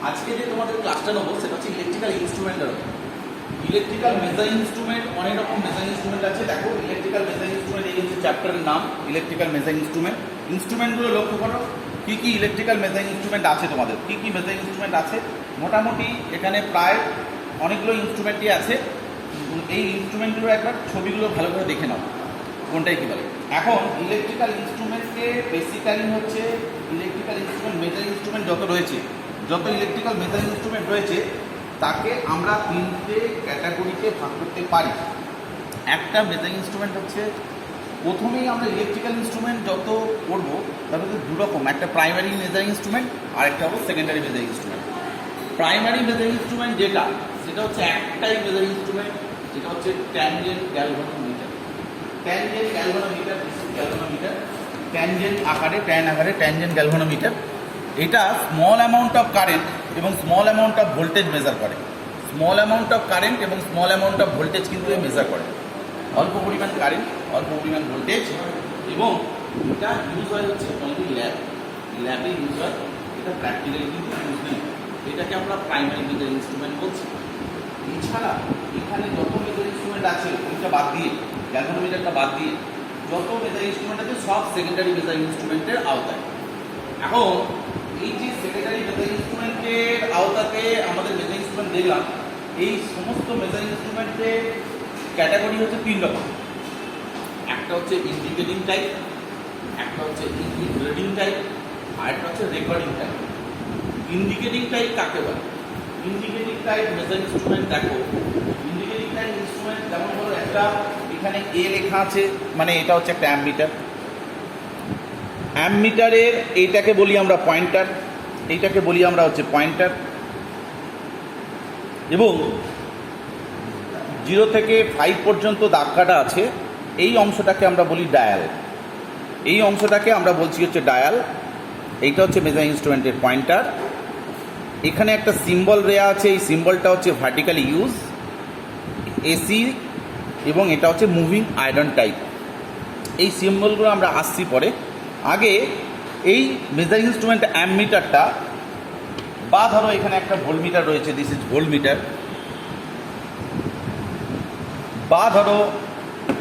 আজকে যে তোমাদের ক্লাসটা নেবো সেটা হচ্ছে ইলেকট্রিক্যাল ইনস্ট্রুমেন্টের উপর। ইলেকট্রিক্যাল মেজারিং ইনস্ট্রুমেন্ট, অনেক রকম মেজারিং ইনস্ট্রুমেন্ট আছে। দেখো ইলেকট্রিক্যাল মেজারিং ইনস্ট্রুমেন্ট, এই হচ্ছে চ্যাপ্টারের নাম, ইলেকট্রিক্যাল মেজারিং ইনস্ট্রুমেন্ট। ইনস্ট্রুমেন্টগুলো লক্ষ্য করো, কী কী ইলেকট্রিক্যাল মেজারিং ইনস্ট্রুমেন্ট আছে তোমাদের, কী কী মেজারিং ইনস্ট্রুমেন্ট আছে। মোটামুটি এখানে প্রায় অনেকগুলো ইনস্ট্রুমেন্টই আছে। এই ইনস্ট্রুমেন্টগুলো একবার ছবিগুলো ভালো করে দেখে নাও কোনটাই কী বলে। এখন ইলেকট্রিক্যাল ইনস্ট্রুমেন্টকে বেসিক্যালি হচ্ছে ইলেকট্রিক্যাল ইনস্ট্রুমেন্ট, মেজারিং ইনস্ট্রুমেন্ট যত রয়েছে, যত ইলেকট্রিক্যাল মেজারিং ইনস্ট্রুমেন্ট রয়েছে তাকে আমরা তিনটে ক্যাটাগরিতে ভাগ করতে পারি। একটা মেজারিং ইনস্ট্রুমেন্ট হচ্ছে, প্রথমেই আমরা ইলেকট্রিক্যাল ইনস্ট্রুমেন্ট যত পড়বো তার মধ্যে দুরকম, একটা প্রাইমারি মেজারিং ইনস্ট্রুমেন্ট আর একটা হলো secondary measuring instrument. Primary measuring instrument যেটা, সেটা হচ্ছে একটাই মেজারিং ইনস্ট্রুমেন্ট, যেটা হচ্ছে tangent galvanometer. Tangent galvanometer, galvanometer tangent আকারে, ট্যানজেন্ট গ্যালভানোমিটার। এটা স্মল অ্যামাউন্ট অফ কারেন্ট এবং small amount of voltage measure করে। স্মল অ্যামাউন্ট অফ কারেন্ট এবং স্মল অ্যামাউন্ট অফ ভোল্টেজ কিন্তু মেজার করে। অল্প পরিমাণ কারেন্ট, অল্প পরিমাণ ভোল্টেজ, এবং এটা ইউজ হয় হচ্ছে অনলি ল্যাবে ইউজ হয়। এটা প্র্যাকটিক্যালি কিন্তু ইউজ নেই। এটাকে আমরা প্রাইমারি মেজার ইনস্ট্রুমেন্ট বলছি। এছাড়া এখানে যত মেজার ইনস্ট্রুমেন্ট আছে ওইটা বাদ দিয়ে, গ্যালভানোমিটারটা বাদ দিয়ে যত মেজার ইনস্ট্রুমেন্ট আছে সব সেকেন্ডারি মেজার ইনস্ট্রুমেন্টের আওতায়। এখন এই যে সেকেন্ডারি মেজার ইনস্ট্রুমেন্টের আওতাতে আমাদের মেজার ইনস্ট্রুমেন্ট দেখলাম, এই সমস্ত মেজার ইনস্ট্রুমেন্টের ক্যাটাগরি হচ্ছে তিন রকম। একটা হচ্ছে ইন্ডিকেটিং টাইপ, একটা হচ্ছে রিডিং টাইপ, আর একটা হচ্ছে রেকর্ডিং টাইপ। ইন্ডিকেটিং টাইপ কাকে বলে? ইন্ডিকেটিং টাইপ মেজার ইনস্ট্রুমেন্ট, দেখো ইন্ডিকেটিং টাইপ ইনস্ট্রুমেন্ট যেমন ধরো একটা এখানে এ লেখা আছে, মানে এটা হচ্ছে একটা অ্যামমিটার। অ্যামমিটারের এইটাকে বলি আমরা পয়েন্টার, এইটাকে বলি আমরা হচ্ছে পয়েন্টার। এবং 0 থেকে 5 পর্যন্ত দাগ কাটা আছে, এই অংশটাকে আমরা বলি ডায়াল। এই অংশটাকে আমরা বলছি হচ্ছে ডায়াল। এইটা হচ্ছে মেজারিং ইনস্ট্রুমেন্টের পয়েন্টার। এখানে একটা সিম্বল দেওয়া আছে, এই সিম্বলটা হচ্ছে ভার্টিক্যালি ইউজ, এসি, এবং এটা হচ্ছে মুভিং আয়রন টাইপ। এই সিম্বলগুলো আমরা আসছি পরে। আগে এই মেজারিং ইনস্ট্রুমেন্ট অ্যামমিটারটা, বা ধরো এখানে একটা ভোল্টমিটার রয়েছে, দিস ইজ ভোল্টমিটার, বা ধরো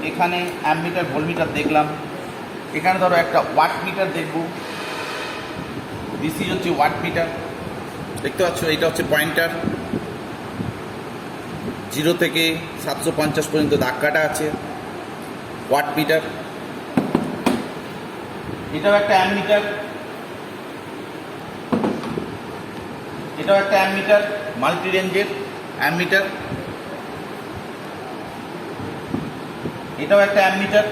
এখানে অ্যামমিটার ভোল্টমিটার দেখলাম, এখানে ধরো একটা ওয়াট মিটার দেখব, দিস ইজ হচ্ছে ওয়াট মিটার। দেখতে পাচ্ছ, এইটা হচ্ছে পয়েন্টার। 0 থেকে 750 পর্যন্ত দাগ কাটা আছে, ওয়াট মিটার। এটাও একটা অ্যামমিটার, এটাও একটা অ্যামমিটার, মাল্টি রেঞ্জের অ্যামমিটার। এটাও একটা অ্যামমিটার।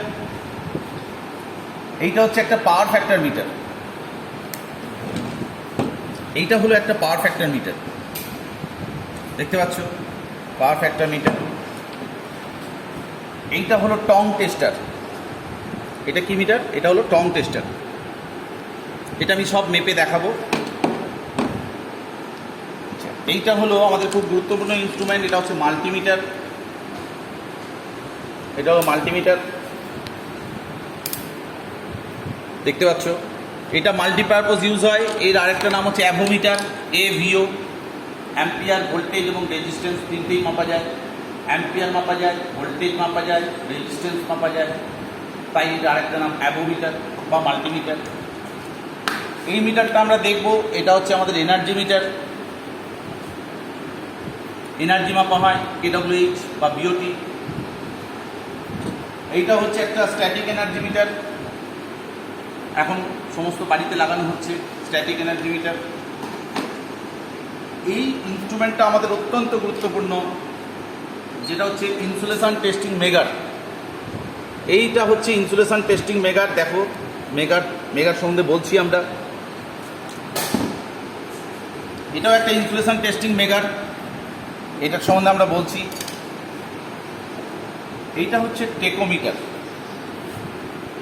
এইটা হচ্ছে একটা পাওয়ার ফ্যাক্টর মিটার। এইটা হলো একটা পাওয়ার ফ্যাক্টর মিটার, দেখতে পাচ্ছ, পাওয়ার ফ্যাক্টর মিটার। এইটা হলো টং টেস্টার। এটা কি মিটার? এটা হলো টং টেস্টার। এটা আমি সব মেপে দেখাবো। এইটা হলো আমাদের খুব গুরুত্বপূর্ণ ইনস্ট্রুমেন্ট, এটা হচ্ছে মাল্টিমিটার। এটা হলো মাল্টিমিটার, দেখতে পাচ্ছ। এটা মাল্টিপারপাস ইউজ হয়। এর আরেকটা নাম হচ্ছে অ্যাভোমিটার, এভিও। অ্যাম্পিয়ার, ভোল্টেজ এবং রেজিস্ট্যান্স তিনটেই মাপা যায়। অ্যাম্পিয়ার মাপা যায়, ভোল্টেজ মাপা যায়, রেজিস্ট্যান্স মাপা যায়, তাই এটা আরেকটা নাম অ্যাভোমিটার বা মাল্টিমিটার। এই মিটারটা আমরা দেখব, এটা হচ্ছে আমাদের এনার্জি মিটার। এনার্জি মাপা হয় কেডব্লিউএইচ বা বিওটি। এইটা হচ্ছে একটা স্ট্যাটিক এনার্জি মিটার, এখন সমস্ত বাড়িতে লাগানো হচ্ছে স্ট্যাটিক এনার্জি মিটার। এই ইনস্ট্রুমেন্টটা আমাদের অত্যন্ত গুরুত্বপূর্ণ, যেটা হচ্ছে ইনসুলেশন টেস্টিং মেগার। এইটা হচ্ছে ইনসুলেশন টেস্টিং মেগার। দেখো মেগার সম্বন্ধে বলছি আমরা। এটাও একটা ইনসুলেশন টেস্টিং মেগার, এটার সম্বন্ধে আমরা বলছি। এইটা হচ্ছে tachometer.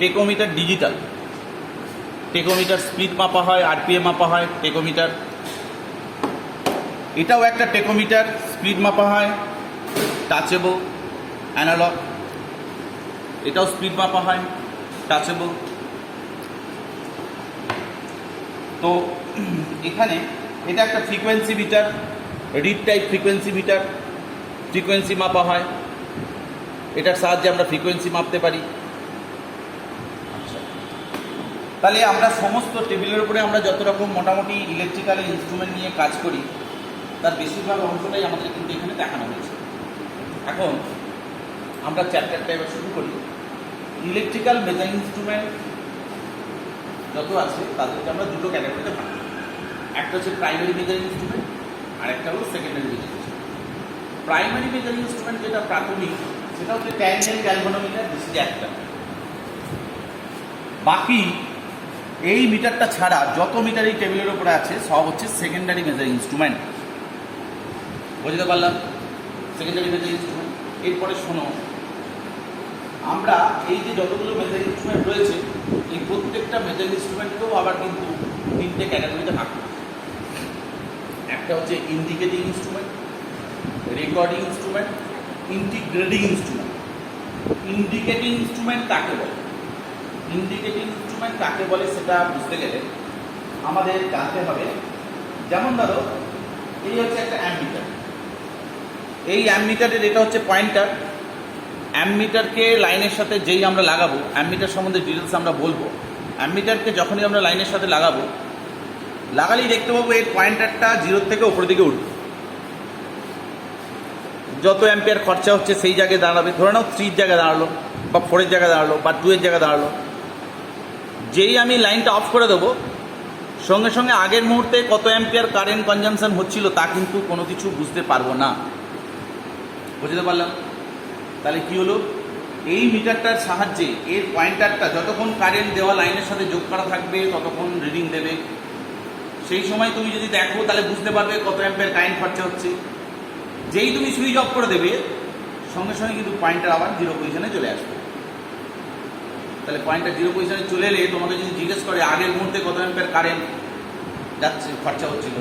Tachometer digital. Tachometer speed মাপা হয়, আরপিএম মাপা হয় টেকোমিটার। এটাও একটা টেকোমিটার, স্পিড মাপা হয়, টাচেবল, অ্যানালগ। এটাও স্পিড মাপা হয়, টাচেবল। তো এখানে এটা একটা frequency meter, reed type frequency meter, frequency মাপা হয়, এটার সাহায্যে আমরা ফ্রিকোয়েন্সি মাপতে পারি। আচ্ছা, তাহলে আমরা সমস্ত টেবিলের উপরে আমরা যত রকম মোটামুটি ইলেকট্রিক্যাল ইনস্ট্রুমেন্ট নিয়ে কাজ করি তার বেশিরভাগ অংশটাই আমাদের কিন্তু এখানে দেখানো হয়েছে। এখন আমরা চ্যাপ্টারটা এবার শুরু করি। ইলেকট্রিক্যাল মেজারিং ইনস্ট্রুমেন্ট যত আছে তাদেরকে আমরা দুটো ক্যাটাগরিতে ভাগ করি। একটা হচ্ছে প্রাইমারি মেজারিং ইনস্ট্রুমেন্ট আর একটা হলো secondary measuring instrument. Primary measuring instrument যেটা প্রাথমিক, সেটা হচ্ছে ট্যানজেন্ট গ্যালভানোমিটার, দিস ইজ একটা। বাকি এই মিটারটা ছাড়া যত মিটার এই টেবিলের উপরে আছে সব হচ্ছে সেকেন্ডারি মেজারিং ইনস্ট্রুমেন্ট। বুঝতে পারলাম? Secondary measuring instrument. এরপরে শোনো, আমরা এই যে যতগুলো মেজারিং ইনস্ট্রুমেন্ট রয়েছে এই প্রত্যেকটা মেজারিং ইনস্ট্রুমেন্টকেও আবার কিন্তু তিনটে ক্যাটাগরিতে ভাগ করি। একটা হচ্ছে indicating instrument, recording instrument, integrating instrument. Indicating instrument কাকে বলে? ইন্ডিকেটিং ইনস্ট্রুমেন্ট কাকে বলে সেটা বুঝতে গেলে আমাদের জানতে হবে, যেমন ধরো এই হচ্ছে একটা অ্যামমিটার। এই অ্যামমিটারের এটা হচ্ছে পয়েন্টার। অ্যামমিটারকে লাইনের সাথে যেই আমরা লাগাবো, অ্যামমিটার সম্বন্ধে ডিটেলস আমরা বলবো। অ্যামমিটারকে যখনই আমরা লাইনের সাথে লাগাবো, লাগালেই দেখতে পাবো এর পয়েন্টারটা 0 থেকে উপরের দিকে উঠবে। যত অ্যাম্পিয়ার খরচা হচ্ছে সেই জায়গায় দাঁড়াবে। ধরে নাও 3 জায়গায় দাঁড়ালো, বা 4 জায়গায় দাঁড়ালো, বা 2 জায়গায় দাঁড়ালো। যেই আমি লাইনটা অফ করে দেবো, সঙ্গে সঙ্গে আগের মুহূর্তে কত অ্যাম্পিয়ার কারেন্ট কনজামশন হচ্ছিল তা কিন্তু কোনো কিছু বুঝতে পারবো না। বুঝতে পারলাম? তাহলে কি হলো, এই মিটারটার সাহায্যে এর পয়েন্টারটা যতক্ষণ কারেন্ট দেওয়া লাইনের সাথে যোগ করা থাকবে ততক্ষণ রিডিং দেবে। সেই সময় তুমি যদি দেখো তাহলে বুঝতে পারবে কত অ্যাম্পিয়ার কারেন্ট খরচা হচ্ছে। যেই তুমি সুইচ অফ করে দেবে সঙ্গে সঙ্গে কিন্তু পয়েন্টার আবার 0 পজিশনে চলে আসবে। তাহলে পয়েন্টার 0 পজিশনে চলে এলে তোমাকে যদি জিজ্ঞেস করে আগের মুহূর্তে কত অ্যাম্পিয়ার কারেন্ট যাচ্ছে, খরচা হচ্ছিল,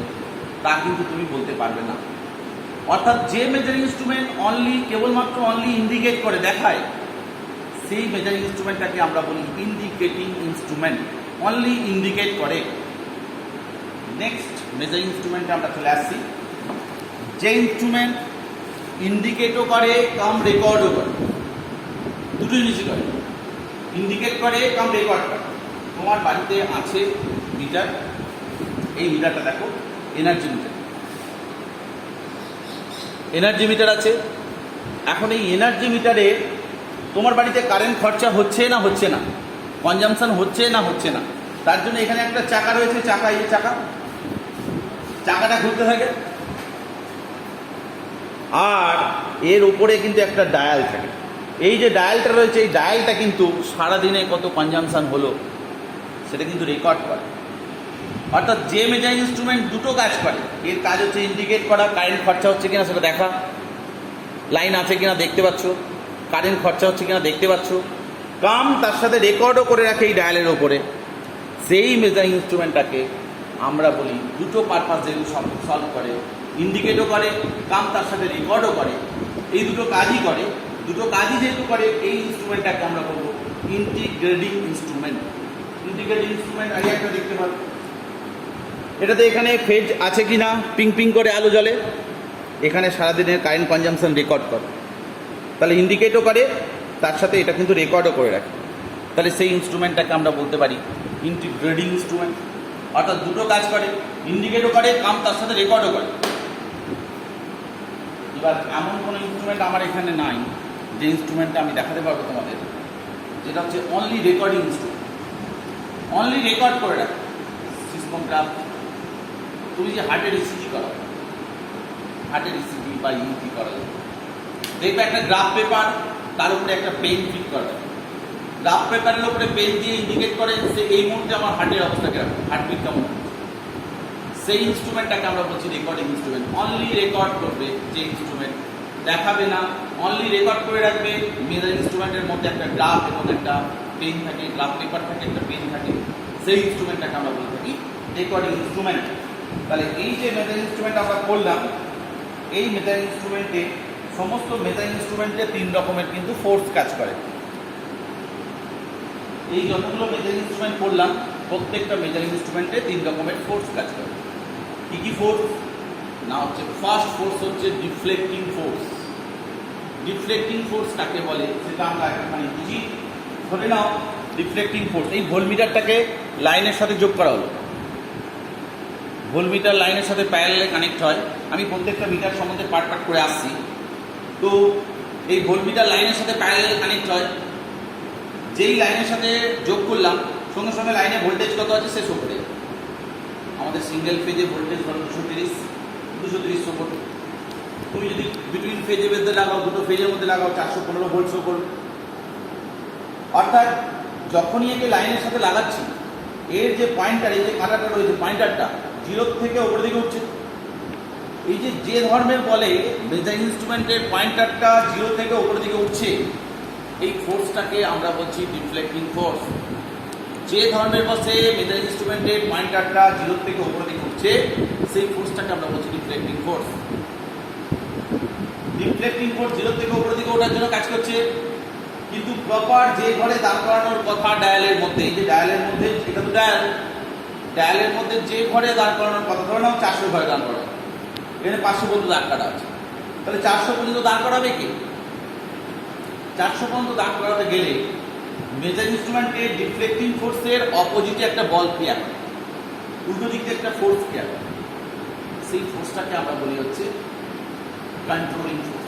তা কিন্তু তুমি বলতে পারবে না। অর্থাৎ যে মেজারিং ইনস্ট্রুমেন্ট কেবলমাত্র ইন্ডিকেট করে দেখায়, সেই মেজারিং ইনস্ট্রুমেন্টটাকে আমরা বলি ইন্ডিকেটিং ইনস্ট্রুমেন্ট। অনলি ইন্ডিকেট করে। নেক্সট মেজারিং ইনস্ট্রুমেন্টে আমরা চলে আসছি, যে ইনস্ট্রুমেন্ট ইন্ডিকেটও করে কাম রেকর্ডও করে। দুটো জিনিসই করে, ইন্ডিকেট করে কাম রেকর্ড করে। তোমার বাড়িতে আছে মিটার, এই মিটারটা দেখো এনার্জি মিটার। এনার্জি মিটার আছে। এখন এই এনার্জি মিটারে তোমার বাড়িতে কারেন্ট খরচা হচ্ছে না হচ্ছে না, কনজামশন হচ্ছে না হচ্ছে না, তার জন্য এখানে একটা চাকা রয়েছে। চাকা, এই চাকাটা ঘুরতে থাকে, আর এর উপরে কিন্তু একটা ডায়াল থাকে। এই যে ডায়ালটা রয়েছে, এই ডায়ালটা কিন্তু সারাদিনে কত কনজামশন হলো সেটা কিন্তু রেকর্ড করে। অর্থাৎ যে মেজারিং ইনস্ট্রুমেন্ট দুটো কাজ করে, এর কাজ হচ্ছে ইন্ডিকেট করা, কারেন্ট খরচা হচ্ছে কিনা সেটা দেখা, লাইন আছে কিনা দেখতে পাচ্ছ, কারেন্ট খরচা হচ্ছে কিনা দেখতে পাচ্ছ, কাম তার সাথে রেকর্ডও করে রাখে এই ডায়ালের ওপরে। সেই মেজারিং ইনস্ট্রুমেন্টটাকে আমরা বলি দুটো পারপাস যেগুলো সলভ করে, ইন্ডিকেটও করে, কাম তার সাথে রেকর্ডও করে। এই দুটো কাজই করে। দুটো কাজই যেহেতু করে, এই ইনস্ট্রুমেন্টটাকে আমরা বলবো ইন্টিগ্রেটিং ইনস্ট্রুমেন্ট। ইন্টিগ্রেটিং ইনস্ট্রুমেন্ট আগে একটা দেখতে পাবো, এটাতে এখানে ফেজ আছে কিনা, পিং পিং করে আলো জ্বলে, এখানে সারাদিনের কারেন্ট কনজামশন রেকর্ড করে। তাহলে ইন্ডিকেটও করে, তার সাথে এটা কিন্তু রেকর্ডও করে রাখে। তাহলে সেই ইনস্ট্রুমেন্টটাকে আমরা বলতে পারি ইন্টিগ্রেটিং ইনস্ট্রুমেন্ট। অর্থাৎ দুটো কাজ করে, ইন্ডিকেটও করে, কাম তার সাথে রেকর্ডও করে। এবার এমন কোনো ইনস্ট্রুমেন্ট আমার এখানে নাই যে ইনস্ট্রুমেন্টটা আমি দেখাতে পারবো তোমাদের, যেটা হচ্ছে only recording instrument, only record করে রাখে। সিসমোগ্রাফ, তুমি যে হার্টের ইসিজি করো, হার্টের ইসিজি বা ইউজি করা যায়, দেখবে একটা গ্রাফ পেপার, তার উপরে একটা পেন ফিট করা। গ্রাফ পেপারের উপরে পেন দিয়ে ইন্ডিকেট করে যে এই মুহূর্তে আমার হার্টের অবস্থা কেমন, হার্টবিট কেমন। সেই ইনস্ট্রুমেন্টটাকে আমরা বলছি রেকর্ডিং ইনস্ট্রুমেন্ট। অনলি রেকর্ড করবে যে ইনস্ট্রুমেন্ট, দেখাবে না, অনলি রেকর্ড করে রাখবে। মেজারিং ইনস্ট্রুমেন্টের মধ্যে একটা গ্রাফ এবং একটা পেন থাকে, গ্রাফ পেপার থাকে, একটা পেন থাকে। সেই ইনস্ট্রুমেন্টটাকে আমরা বলে থাকি রেকর্ডিং ইনস্ট্রুমেন্ট। তাহলে এই যে মেজারিং ইনস্ট্রুমেন্ট আমরা করলাম, এই মেজারিং ইনস্ট্রুমেন্টে সমস্ত মেজারিং ইনস্ট্রুমেন্টে 3 রকমের কিন্তু ফোর্স কাজ করে। এই যতগুলো মেজারিং ইনস্ট্রুমেন্ট করলাম, প্রত্যেকটা মেজারিং ইনস্ট্রুমেন্টে 3 রকমের ফোর্স কাজ করে। কি ফোর্স না, হচ্ছে ফার্স্ট ফোর্স হচ্ছে ডিফ্লেক্টিং ফোর্স। ডিফ্লেক্টিং ফোর্স কাকে বলে সেটা আমরা এখানে বুঝি। ধরে নাও ডিফ্লেক্টিং ফোর্স, এই ভোল্টমিটারটাকে লাইনের সাথে যোগ করা হলো। ভোল্টমিটার লাইনের সাথে প্যারালালে কানেক্ট হয়। আমি প্রত্যেকটা মিটার সম্বন্ধে পার্ট করে আসছি। তো এই ভোল্টমিটার লাইনের সাথে প্যারালালে কানেক্ট হয়। যেই লাইনের সাথে যোগ করলাম সঙ্গে সঙ্গে লাইনে ভোল্টেজ কত আছে সে শো করে। আমাদের সিঙ্গেল ফেজে ভোল্টেজ ধরো 230 ভোল্ট। তুমি যদি বিটুইন ফেজের মধ্যে লাগাও, দুটো ফেজের মধ্যে লাগাও, 415 ভোল্ট শো করবে। অর্থাৎ যখনই একে লাইনের সাথে লাগাচ্ছি এর যে পয়েন্টার, এই যে কাঁটাটা রয়েছে পয়েন্টারটা 0 থেকে ওপর দিকে উঠছে। এই যে ধর্মের বলে মেজারিং ইনস্ট্রুমেন্টের পয়েন্টারটা 0 থেকে ওপর দিকে উঠছে, এই ফোর্সটাকে আমরা বলছি ডিফ্লেক্টিং ফোর্স। যে ধর্মের বসে মেজারিং ইনস্ট্রুমেন্টের পয়েন্টারটা 0 থেকে ওপর দিকে উঠছে সেই ফোর্সটাকে আমরা বলছি ডিফ্লেক্টিং ফোর্স। ডিফ্লেক্টিং ফোর্স 0 থেকে ওপর দিকে ওঠার জন্য কাজ করছে, কিন্তু প্রপার যে ঘরে দাঁড় করানোর কথা ডায়ালের মধ্যে, এই যে ডায়ালের মধ্যে, এটা তো ডায়ালের মধ্যে যে ঘরে দাঁড় করানোর কথা, ধরে নাও 400 ঘরে দাঁড় করানো, এখানে 500 পর্যন্ত দাঁড় করা আছে, তাহলে 400 পর্যন্ত দাঁড় করাবে কি? 400 পর্যন্ত দাঁড় করাতে গেলে মেজারিং ইনস্ট্রুমেন্টের ডিফ্লেক্টিং ফোর্সের অপোজিটে একটা বল ক্রিয়া করে, উল্টো দিক থেকে একটা ফোর্স ক্রিয়া করে। সেই ফোর্সটাকে আমরা বলি হচ্ছে কন্ট্রোলিং ফোর্স।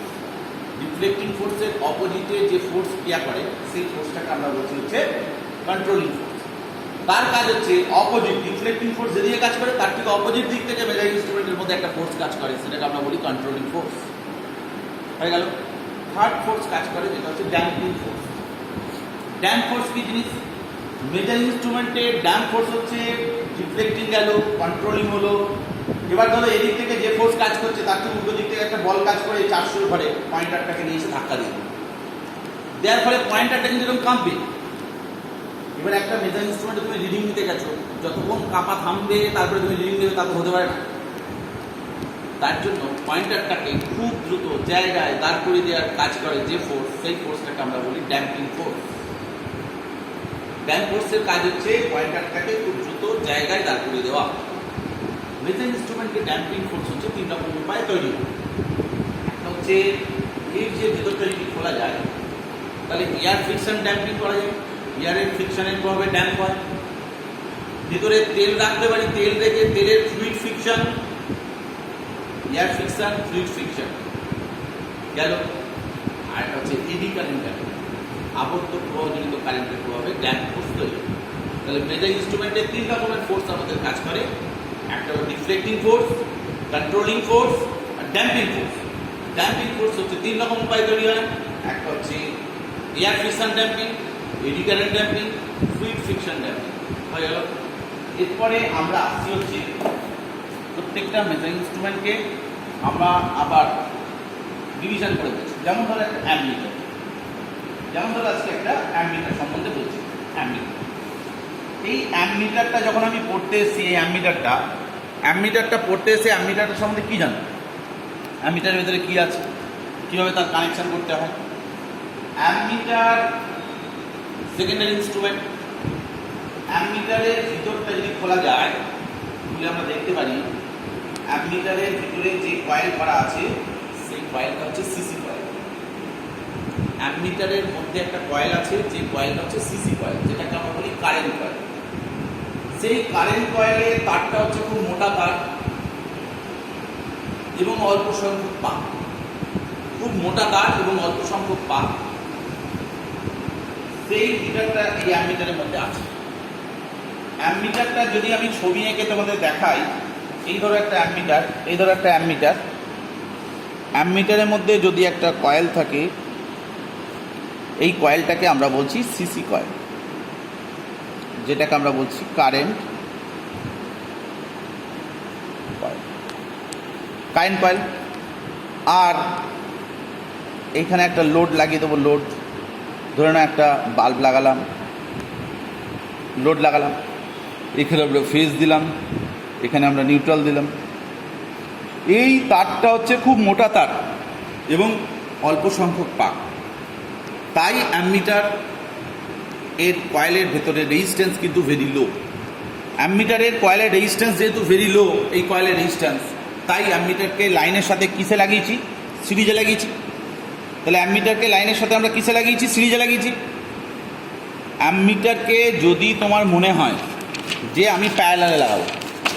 ডিফ্লেক্টিং ফোর্সের অপোজিটে যে ফোর্স ক্রিয়া করে সেই ফোর্সটাকে আমরা বলছি হচ্ছে কন্ট্রোলিং ফোর্স। তার কাজ হচ্ছে অপোজিট, ডিফ্লেক্টিং ফোর্স যেদিকে কাজ করে তার থেকে অপোজিট দিক থেকে মেজারিং ইনস্ট্রুমেন্টের মধ্যে একটা ফোর্স কাজ করে, সেটাকে আমরা বলি কন্ট্রোলিং ফোর্স। হয়ে গেল। থার্ড ফোর্স কাজ করে যেটা হচ্ছে ড্যাম্পিং ফোর্স। ড্যাম্প ফোর্স কি জিনিস? মেজারিং ইনস্ট্রুমেন্টের ড্যাম্প ফোর্স হচ্ছে ডিফ্লেক্টিং গেল, কন্ট্রোলিং হলো। এবার ধরো এদিক থেকে যে ফোর্স কাজ করছে তার থেকে উল্টো দিক থেকে একটা বল কাজ করে 400 ঘরে পয়েন্টারটাকে নিয়ে এসে ধাক্কা দিয়ে দেওয়ার ফলে পয়েন্টারটা কিন্তু এরকম কাঁপবে। এবার একটা মেজারিং ইনস্ট্রুমেন্টে তুমি রিডিং নিতে গেছো, যতক্ষণ কাঁপা থামবে তারপরে তুমি রিডিং দেবে তা তো হতে পারে না। তার জন্য পয়েন্টারটাকে খুব দ্রুত জায়গায় দাঁড় করে দেওয়ার কাজ করে যে ফোর্স, সেই ফোর্সটাকে আমরা বলি ড্যাম্পিং ফোর্স। ড্যাম্প ফোর্সের কাজ হচ্ছে পয়েন্টারটাকে খুব দ্রুত জায়গায় দাঁড় করে দেওয়া। মেজারিং ইনস্ট্রুমেন্টের ড্যাম্পিং ফোর্স হচ্ছে 3 রকম উপায়ে তৈরি হয়। একটা হচ্ছে এর যে ভেতরটা যদি খোলা যায় তাহলে এয়ার ফ্রিকশন ড্যাম্পিং করা যায়, এয়ারের ফ্রিকশনের প্রভাবে ড্যাম্প হয়। ভিতরে তেল রাখতে পারি, তেল রেখে তেলের fluid friction, air friction, fluid friction গেল। আর একটা হচ্ছে এডি কারেন্ট ড্যাম্পিং, আবর্ত প্রবাহজনিত কারেন্টের প্রভাবে ড্যাম্প ফোর্স তৈরি হয়। তাহলে মেজারিং ইনস্ট্রুমেন্টের 3 রকমের ফোর্স আমাদের কাজ করে, একটা হলো ডিফ্লেক্টিং ফোর্স, কন্ট্রোলিং ফোর্স আর ড্যাম্পিং ফোর্স। ড্যাম্পিং ফোর্স হচ্ছে 3 রকম উপায় তৈরি হয়, একটা হচ্ছে air friction damping, eddy current damping, fluid friction damping. হয়ে গেল। এরপরে আমরা আসছি হচ্ছে প্রত্যেকটা মেজারিং ইনস্ট্রুমেন্টকে আমরা আবার ডিভিশন করে দিচ্ছি। যেমন ধরো একটা অ্যামমিটার, যেমন ধরো আজকে একটা অ্যামমিটার সম্বন্ধে বলছি। অ্যামমিটার, এই অ্যামমিটারটা যখন আমি পড়তে এসেছি, এই অ্যামমিটারটা পড়তে এসে অ্যামমিটারটার সম্বন্ধে কী জানো? অ্যামমিটারের ভেতরে কী আছে, কীভাবে তার কানেকশান করতে হয়। Ammeter secondary instrument. অ্যামমিটারের ভিতরটা যদি খোলা যায় তাহলে আমরা দেখতে পারি অ্যামমিটারের ভিতরে যে কয়েল করা আছে সেই কয়েলটা হচ্ছে সিসি কয়েল। অ্যামমিটারের মধ্যে একটা কয়েল আছে, যে কয়েলটা হচ্ছে সিসি কয়েল, যেটাকে আমরা বলি কারেন্ট কয়েল। সেই কারেন্ট কয়েলের তারটা হচ্ছে খুব মোটা তার এবং অল্প সংখ্যক পা। খুব মোটা তার এবং অল্প সংখ্যক পা, সেই মিটারটা এই অ্যামমিটারের মধ্যে আছে। অ্যামমিটারটা যদি আমি ছবি এঁকে তোমাদের দেখাই, এই ধরো একটা অ্যামমিটার, এই ধরো একটা অ্যামমিটার। অ্যামমিটারের মধ্যে যদি একটা কয়েল থাকে, এই কয়েলটাকে আমরা বলছি সিসি কয়েল, যেটাকে আমরা বলছি কারেন্ট কয়েল। আর এইখানে একটা লোড লাগিয়ে দেবো। লোড, ধরে নাও একটা বাল্ব লাগালাম, লোড লাগালাম, এখানে আমরা ফেজ দিলাম, এখানে আমরা নিউট্রাল দিলাম। এই তারটা হচ্ছে খুব মোটা তার এবং অল্প সংখ্যক পা, তাই অ্যামমিটার এর কয়েলের ভেতরে রেজিস্ট্যান্স কিন্তু ভেরি লো, অ্যামিটারের কয়েলের রেজিস্ট্যান্স যেহেতু ভেরি লো, এই কয়েলের রেজিস্ট্যান্স, তাই অ্যামিটারকে লাইনের সাথে কিসে লাগিয়েছি? সিরিজে লাগিয়েছি। তাহলে অ্যামিটারকে লাইনের সাথে আমরা কিসে লাগিয়েছি? সিরিজে লাগিয়েছি। অ্যামিটারকে যদি তোমার মনে হয় যে আমি প্যারালালে লাগাবো,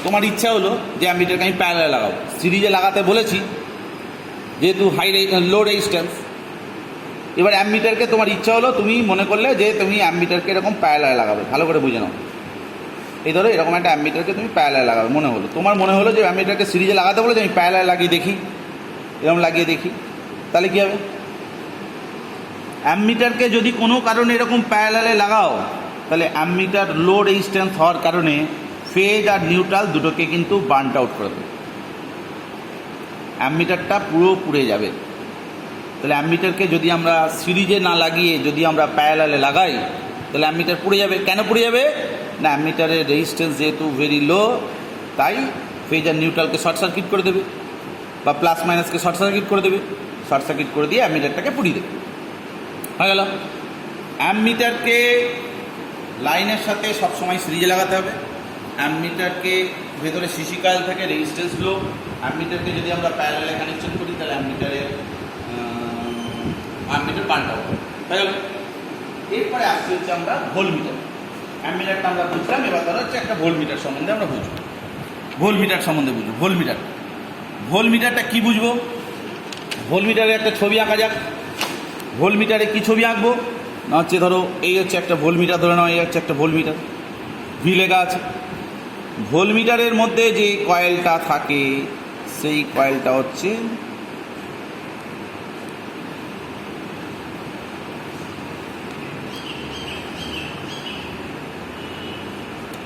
তোমার ইচ্ছা হলো যে অ্যামিটারকে আমি প্যারালালে লাগাবো, সিরিজে লাগাতে বলেছি যেহেতু লো রেজিস্ট্যান্স। এবার অ্যামিটারকে তোমার ইচ্ছা হলো, তুমি মনে করলে যে তুমি অ্যামিটারকে এরকম প্যারালালে লাগাবে। ভালো করে বুঝে নাও, এই ধরো এরকম একটা অ্যামিটারকে তুমি প্যারালালে লাগাবে মনে হলো, তোমার মনে হলো যে অ্যামিটারকে সিরিজে লাগাতে বলে যে আমি প্যারালালে লাগিয়ে দেখি, এরকম লাগিয়ে দেখি, তাহলে কী হবে? অ্যামিটারকে যদি কোনো কারণে এরকম প্যারালালে লাগাও, তাহলে অ্যামিটার লো রেজিস্ট্যান্স হওয়ার কারণে ফেজ আর নিউট্রাল দুটোকে কিন্তু বার্নড আউট করে দেবে, অ্যামিটারটা পুরো পুড়ে যাবে। তাহলে অ্যামিটারকে যদি আমরা সিরিজে না লাগিয়ে যদি আমরা প্যারালালে লাগাই, তাহলে অ্যামিটার পুড়ে যাবে। কেন পুড়ে যাবে? না, অ্যামিটারের রেজিস্ট্যান্স যেহেতু ভেরি লো, তাই ফেজ আর নিউট্রালকে শর্ট সার্কিট করে দেবে, বা প্লাস মাইনাসকে শর্ট সার্কিট করে দেবে, শর্ট সার্কিট করে দিয়ে অ্যামিটারটাকে পুড়িয়ে দেবে। হয়ে গেল। অ্যামিটারকে লাইনের সাথে সবসময় সিরিজে লাগাতে হবে। অ্যামিটারকে ভেতরে সিসি কয়েল থেকে রেজিস্ট্যান্স লো, অ্যামিটারকে যদি আমরা প্যারালালে কানেকশন করি তাহলে অ্যামিটার বার্ন আউট হবে। হয়ে গেল। এরপরে আসছে হচ্ছে আমরা ভোল্টমিটার। অ্যামিটারটা আমরা বুঝলাম, এবার ধরো হচ্ছে একটা ভোল্টমিটার সম্বন্ধে আমরা বুঝবো। ভোল্টমিটার সম্বন্ধে বুঝবো। ভোল্টমিটারটা কী বুঝবো? ভোল্টমিটারের একটা ছবি আঁকা যাক। ভোল্টমিটারে কী ছবি আঁকবো? না হচ্ছে ধরো এই হচ্ছে একটা ভোল্টমিটার, ধরে নাও এই হচ্ছে একটা ভোল্টমিটার, ভি লেখা আছে। ভোল্টমিটারের মধ্যে যে কয়েলটা থাকে সেই কয়েলটা হচ্ছে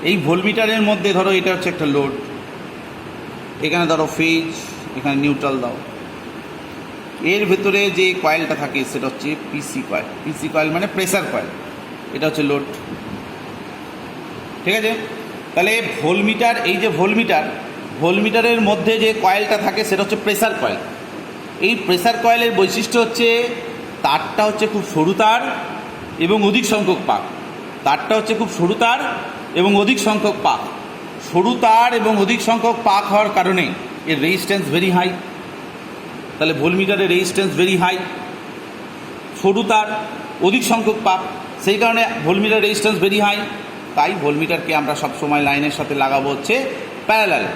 এই ভোল্টমিটারের মধ্যে, ধরো এটা হচ্ছে একটা লোড, এখানে ধরো ফেজ, এখানে নিউট্রাল দাও। এর ভেতরে যে কয়েলটা থাকে সেটা হচ্ছে পিসি কয়েল। পিসি কয়েল মানে প্রেসার কয়েল, এটা হচ্ছে লোড। ঠিক আছে? তাহলে ভোল্টমিটার, এই যে ভোল্টমিটারের মধ্যে যে কয়েলটা থাকে সেটা হচ্ছে প্রেসার কয়েল। এই প্রেসার কয়েলের বৈশিষ্ট্য হচ্ছে তারটা হচ্ছে খুব সরু তার এবং অধিক সংখ্যক পাক। তারটা হচ্ছে খুব সরু তার এবং অধিক সংখ্যক পাক। সরু তার এবং অধিক সংখ্যক পাক হওয়ার কারণে এর রেজিস্ট্যান্স ভেরি হাই। তাহলে ভোল্টমিটারের রেজিস্ট্যান্স ভেরি হাই, সরু তার, অধিক সংখ্যক পাক, সেই কারণে ভোল্টমিটার রেজিস্ট্যান্স ভেরি হাই। তাই ভোল্টমিটারকে আমরা সবসময় লাইনের সাথে লাগাবো হচ্ছে প্যারালালে।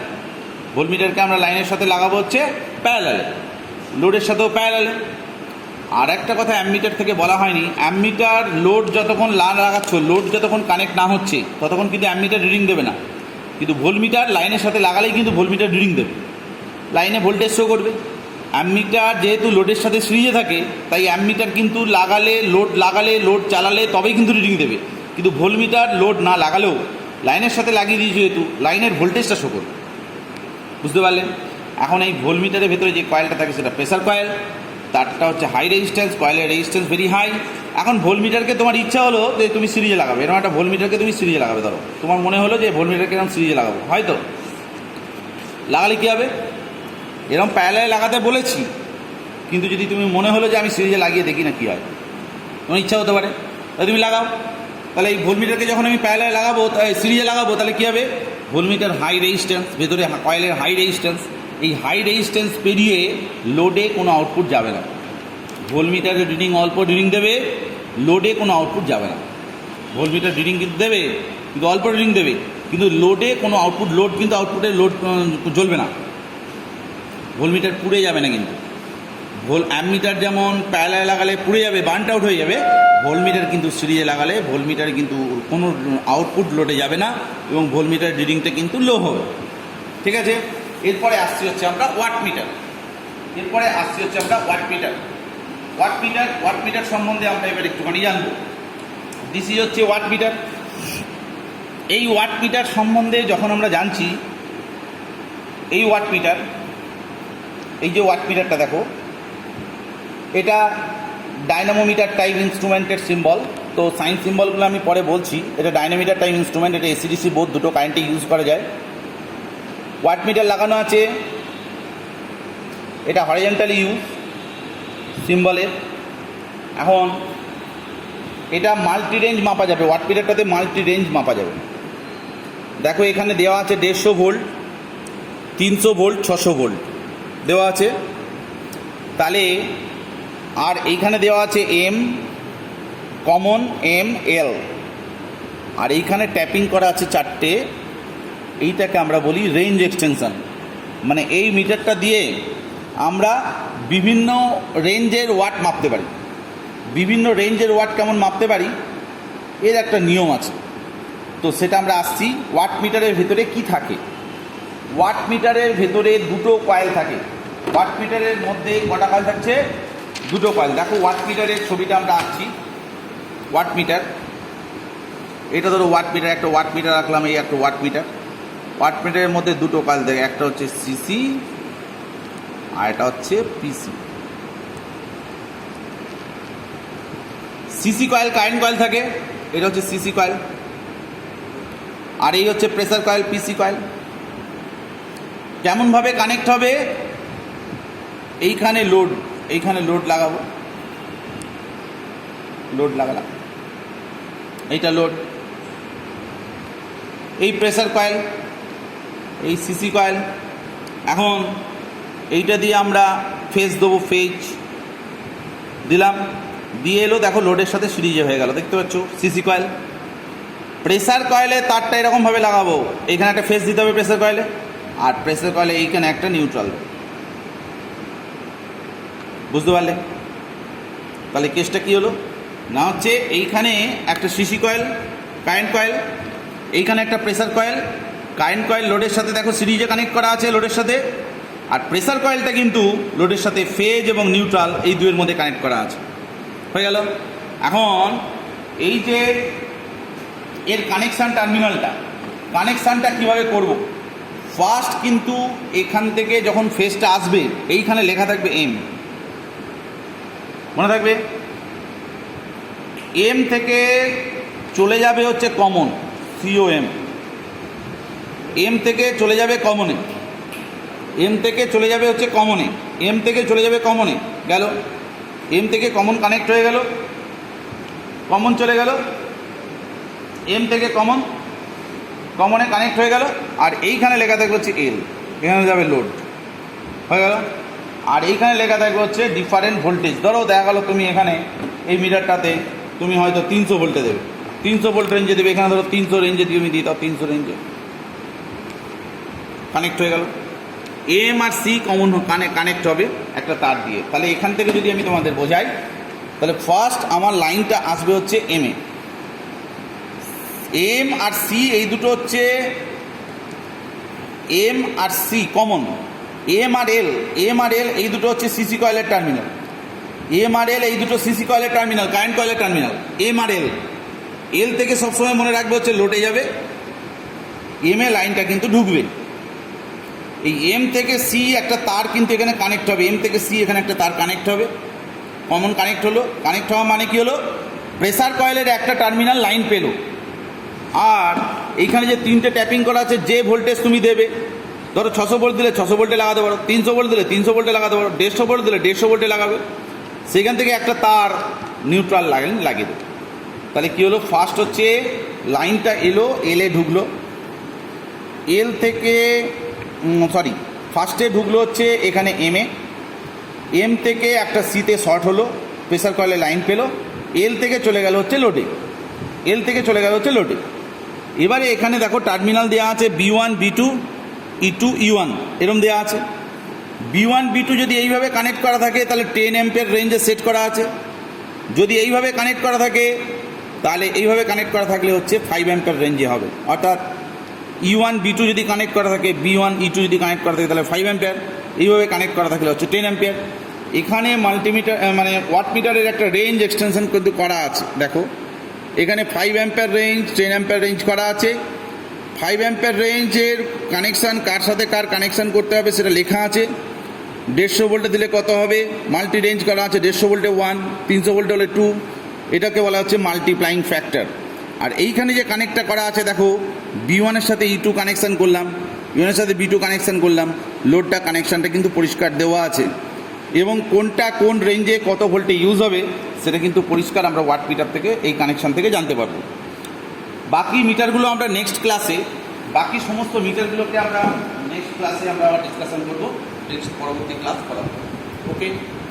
ভোল্টমিটারকে আমরা লাইনের সাথে লাগাবো হচ্ছে প্যারালালে, লোডের সাথেও প্যারালালে। আর একটা কথা অ্যামিটার থেকে বলা হয়নি, অ্যামিটার লোড যতক্ষণ লাগাচ্ছ, লোড যতক্ষণ কানেক্ট না হচ্ছে ততক্ষণ কিন্তু অ্যামিটার রিডিং দেবে না। কিন্তু ভোল্টমিটার লাইনের সাথে লাগালেই কিন্তু ভোল্টমিটার রিডিং দেবে, লাইনে ভোল্টেজ শো করবে। অ্যামিটার যেহেতু লোডের সাথে সিরিজে থাকে, তাই অ্যামিটার কিন্তু লাগালে লোড চালালে তবেই কিন্তু রিডিং দেবে। কিন্তু ভোল্টমিটার লোড না লাগালেও লাইনের সাথে লাগিয়ে দিয়েছে যেহেতু, লাইনের ভোল্টেজটা শো করবে। বুঝতে পারলেন? এখন এই ভোল্টমিটারের ভেতরে যে কয়েলটা থাকে সেটা প্রেসার কয়েল, তারটা হচ্ছে হাই রেজিস্ট্যান্স, কয়েলের রেজিস্ট্যান্স ভেরি হাই। এখন ভোল্টমিটারকে তোমার ইচ্ছা হলো যে তুমি সিরিজে লাগাবে, এরকম একটা ভোল্টমিটারকে তুমি সিরিজে লাগাবে। ধরো তোমার মনে হলো যে ভোল্টমিটারকে এরকম সিরিজে লাগাবো, হয়তো লাগালে কী হবে? এরকম প্যারালালে লাগাতে বলেছি, কিন্তু যদি তুমি মনে হলো যে আমি সিরিজে লাগিয়ে দেখি না কী হয়, তোমার ইচ্ছা হতে পারে, তাহলে তুমি লাগাও। তাহলে এই ভোল্টমিটারকে যখন আমি প্যারালালে লাগাবো, সিরিজে লাগাবো, তাহলে কী হবে? ভোল্টমিটার হাই রেজিস্ট্যান্স, ভেতরে কয়েলের হাই রেজিস্ট্যান্স, এই হাই রেজিস্ট্যান্স পেরিয়ে লোডে কোনো আউটপুট যাবে না। ভোল্টমিটারের রিডিং অল্প রিডিং দেবে, লোডে কোনো আউটপুট যাবে না। ভোল্টমিটার রিডিং কিন্তু দেবে, কিন্তু অল্প রিডিং দেবে, কিন্তু লোডে কোনো আউটপুট, লোড কিন্তু আউটপুটের লোড জ্বলবে না, ভোল্টমিটার পুড়ে যাবে না। কিন্তু অ্যামিটার যেমন প্যারালালে লাগালে পুড়ে যাবে, বার্নড আউট হয়ে যাবে, ভোল্টমিটার কিন্তু সিরিজে লাগালে ভোল্টমিটারে কিন্তু কোনো আউটপুট লোডে যাবে না এবং ভোল্টমিটার রিডিংটা কিন্তু লো হবে। ঠিক আছে? এরপরে আসছি হচ্ছে আমরা ওয়াটমিটার। ওয়াটমিটার সম্বন্ধে আমরা এবার একটুখানি জানবো। দিস ইজ হচ্ছে ওয়াটমিটার। এই ওয়াটমিটার সম্বন্ধে যখন আমরা জানছি, এই যে ওয়াটমিটারটা দেখো, এটা ডাইনামোমিটার টাইপ ইনস্ট্রুমেন্টের সিম্বল। তো সাইন সিম্বলগুলো আমি পরে বলছি। এটা ডাইনামিটার টাইপ ইনস্ট্রুমেন্ট, এটা এসিডিসি বোর্ড দুটো কারেন্টে ইউজ করা যায়। ওয়াটমিটার লাগানো আছে, এটা হরিজন্টালি ইউজ সিম্বলের। এখন এটা মাল্টি রেঞ্জ মাপা যাবে, ওয়াটমিটারটাতে মাল্টি রেঞ্জ মাপা যাবে। দেখো এখানে দেওয়া আছে 150 ভোল্ট, 300 ভোল্ট, 600 ভোল্ট দেওয়া আছে। তাহলে আর এইখানে দেওয়া আছে এম কমন, এম, এল, আর এইখানে ট্যাপিং করা আছে 4টে। এইটাকে আমরা বলি রেঞ্জ এক্সটেনশন। মানে এই মিটারটা দিয়ে আমরা বিভিন্ন রেঞ্জের ওয়াট মাপতে পারি। বিভিন্ন রেঞ্জের ওয়াট কেমন মাপতে পারি এর একটা নিয়ম আছে, তো সেটা আমরা আসছি। ওয়াট মিটারের ভেতরে কি থাকে? ওয়াট মিটারের ভেতরে 2টো কয়েল থাকে। ওয়াট মিটারের মধ্যে কটা কয়েল থাকছে? 2টো কয়েল। দেখো ওয়াট মিটারের ছবিটা আমরা আঁকছি। ওয়াট মিটার, এটা ধরো ওয়াট মিটার, একটা ওয়াট মিটার রাখলাম, এই একটা ওয়াট মিটার। ওয়াট মিটারের মধ্যে 2টো কয়েল থাকে, একটা হচ্ছে সিসি আর এটা হচ্ছে পিসি। সিসি কয়েল কারেন্ট কয়েল থাকে, এটা হচ্ছে সিসি কয়েল, আর এই হচ্ছে প্রেসার কয়েল, পিসি কয়েল। কেমনভাবে কানেক্ট হবে? এইখানে লোড লাগাবো, লোড লাগালাম, এইটা লোড, এই প্রেসার কয়েল, এই সিসি কয়েল। এখন এইটা দিয়ে আমরা ফেজ দেবো, ফেজ দিলাম, দিয়ে এলো, দেখো লোডের সাথে সিরিজে হয়ে গেল, দেখতে পাচ্ছ সিসি কয়েল। প্রেসার কয়েলে তারটা এরকমভাবে লাগাবো, এইখানে একটা ফেজ দিতে হবে প্রেসার কয়েলে, আর প্রেসার কয়েলে এইখানে একটা নিউট্রাল। বুঝতে পারলে? তাহলে কেসটা কী হলো না, হচ্ছে এইখানে একটা সিসি কয়েল কারেন্ট কয়েল, এইখানে একটা প্রেসার কয়েল কারেন্ট কয়েল, লোডের সাথে দেখো সিরিজে কানেক্ট করা আছে লোডের সাথে, আর প্রেসার কয়েলটা কিন্তু লোডের সাথে ফেজ এবং নিউট্রাল এই দুয়ের মধ্যে কানেক্ট করা আছে। হয়ে গেল। এখন এই যে এর কানেকশান টার্মিনালটা, কানেকশানটা কীভাবে করব? ফার্স্ট কিন্তু এখান থেকে যখন ফেজটা আসবে এইখানে লেখা থাকবে এম, মনে থাকবে। এম থেকে চলে যাবে হচ্ছে কমন, সিওএম। এম থেকে চলে যাবে কমনে, এম থেকে চলে যাবে হচ্ছে কমনে, এম থেকে চলে যাবে কমনে, গেল। এম থেকে কমন কানেক্ট হয়ে গেল, কমন চলে গেল, এম থেকে কমনে কানেক্ট হয়ে গেল, আর এইখানে লেখা থাকবে হচ্ছে এল, এখানে যাবে লোড, হয়ে গেল। আর এইখানে লেখা থাকবে হচ্ছে ডিফারেন্ট ভোল্টেজ। ধরো দেখা গেলো তুমি এখানে এই মিটারটাতে তুমি হয়তো 300 ভোল্টে দেবে, 300 ভোল্ট রেঞ্জে দেবে, এখানে ধরো 300 রেঞ্জে তুমি দিই, তাও 300 রেঞ্জে কানেক্ট হয়ে গেল। M R C common connect হবে একটা তার দিয়ে। তাহলে এখান থেকে যদি আমি তোমাদের বোঝাই, তাহলে ফার্স্ট আমার লাইনটা আসবে হচ্ছে M A, M R C এই দুটো হচ্ছে M R C common, M R এল এই দুটো হচ্ছে সিসি কয়েলের টার্মিনাল, এম আর এল এই দুটো সিসি কয়েলের টার্মিনাল, কারেন্ট কয়েলের টার্মিনাল। এম আর এল থেকে সবসময় মনে রাখবে হচ্ছে লোডে যাবে, এম এ লাইনটা কিন্তু ঢুকবে। এই এম থেকে সি একটা তার কিন্তু এখানে কানেক্ট হবে, এম থেকে সি এখানে একটা তার কানেক্ট হবে, কমন কানেক্ট হলো। কানেক্ট হওয়া মানে কি হলো? প্রেসার কয়েলের একটা টার্মিনাল লাইন পেলো। আর এইখানে যে 3টে ট্যাপিং করা আছে, যে ভোল্টেজ তুমি দেবে, ধরো 600 ভোল্ট দিলে 600 ভোল্টে লাগাতে পারো, 300 ভোল্ট দিলে 300 ভোল্টে লাগাতে পারো, 150 ভোল্ট দিলে 150 ভোল্টে লাগাবে। সেখান থেকে একটা তার নিউট্রাল লাগিয়ে দেবে। তাহলে কী হলো? ফার্স্ট হচ্ছে লাইনটা এলো, এলে ঢুকলো, এল থেকে ফার্স্টে ঢুকলো হচ্ছে এখানে এম থেকে একটা সিতে শর্ট হলো, প্রেসার কয়েলে লাইন পেলো, এল থেকে চলে গেল হচ্ছে লোডে, এবারে এখানে দেখো টার্মিনাল দেওয়া আছে B1 B2 E2 E1 এরম দেওয়া আছে। B1 B2 যদি এইভাবে কানেক্ট করা থাকে তাহলে 10 অ্যাম্পিয়ার রেঞ্জে সেট করা আছে। যদি এইভাবে কানেক্ট করা থাকে তাহলে এইভাবে কানেক্ট করা থাকলে হচ্ছে 5 অ্যাম্পিয়ার রেঞ্জে হবে। অর্থাৎ E1 B2 যদি কানেক্ট করা থাকে, B1 E2 যদি কানেক্ট করা থাকে তাহলে 5 অ্যাম্পিয়ার, এইভাবে কানেক্ট করা থাকলে হচ্ছে 10 অ্যাম্পিয়ার। এখানে মাল্টিমিটার মানে ওয়াটমিটারের একটা রেঞ্জ এক্সটেনশন কিন্তু করা আছে। দেখো এখানে 5 অ্যাম্পিয়ার রেঞ্জ, 10 অ্যাম্পিয়ার রেঞ্জ করা আছে। 5 অ্যাম্পিয়ার রেঞ্জের কানেকশান কার সাথে কার কানেকশান করতে হবে সেটা লেখা আছে। 150 ভোল্টে দিলে কত হবে? মাল্টি রেঞ্জ করা আছে, 150 ভোল্টে 1, 300 ভোল্টে হলে 2, এটাকে বলা হচ্ছে মাল্টিপ্লাইং ফ্যাক্টর। আর এইখানে যে কানেক্টটা করা আছে দেখো, B1 এর সাথে E2 কানেকশান করলাম, B1 এর সাথে B2 কানেকশান করলাম, লোডটা কানেকশানটা কিন্তু পরিষ্কার দেওয়া আছে, এবং কোনটা কোন রেঞ্জে কত ভোল্টে ইউজ হবে সেটা কিন্তু পরিষ্কার আমরা ওয়াট মিটার থেকে এই কানেকশান থেকে জানতে পারবো। বাকি মিটারগুলো আমরা নেক্সট ক্লাসে বাকি সমস্ত মিটারগুলোকে আমরা নেক্সট ক্লাসে আমরা আবার ডিসকাশন করবো, নেক্সট পরবর্তী ক্লাস করাবো। ওকে।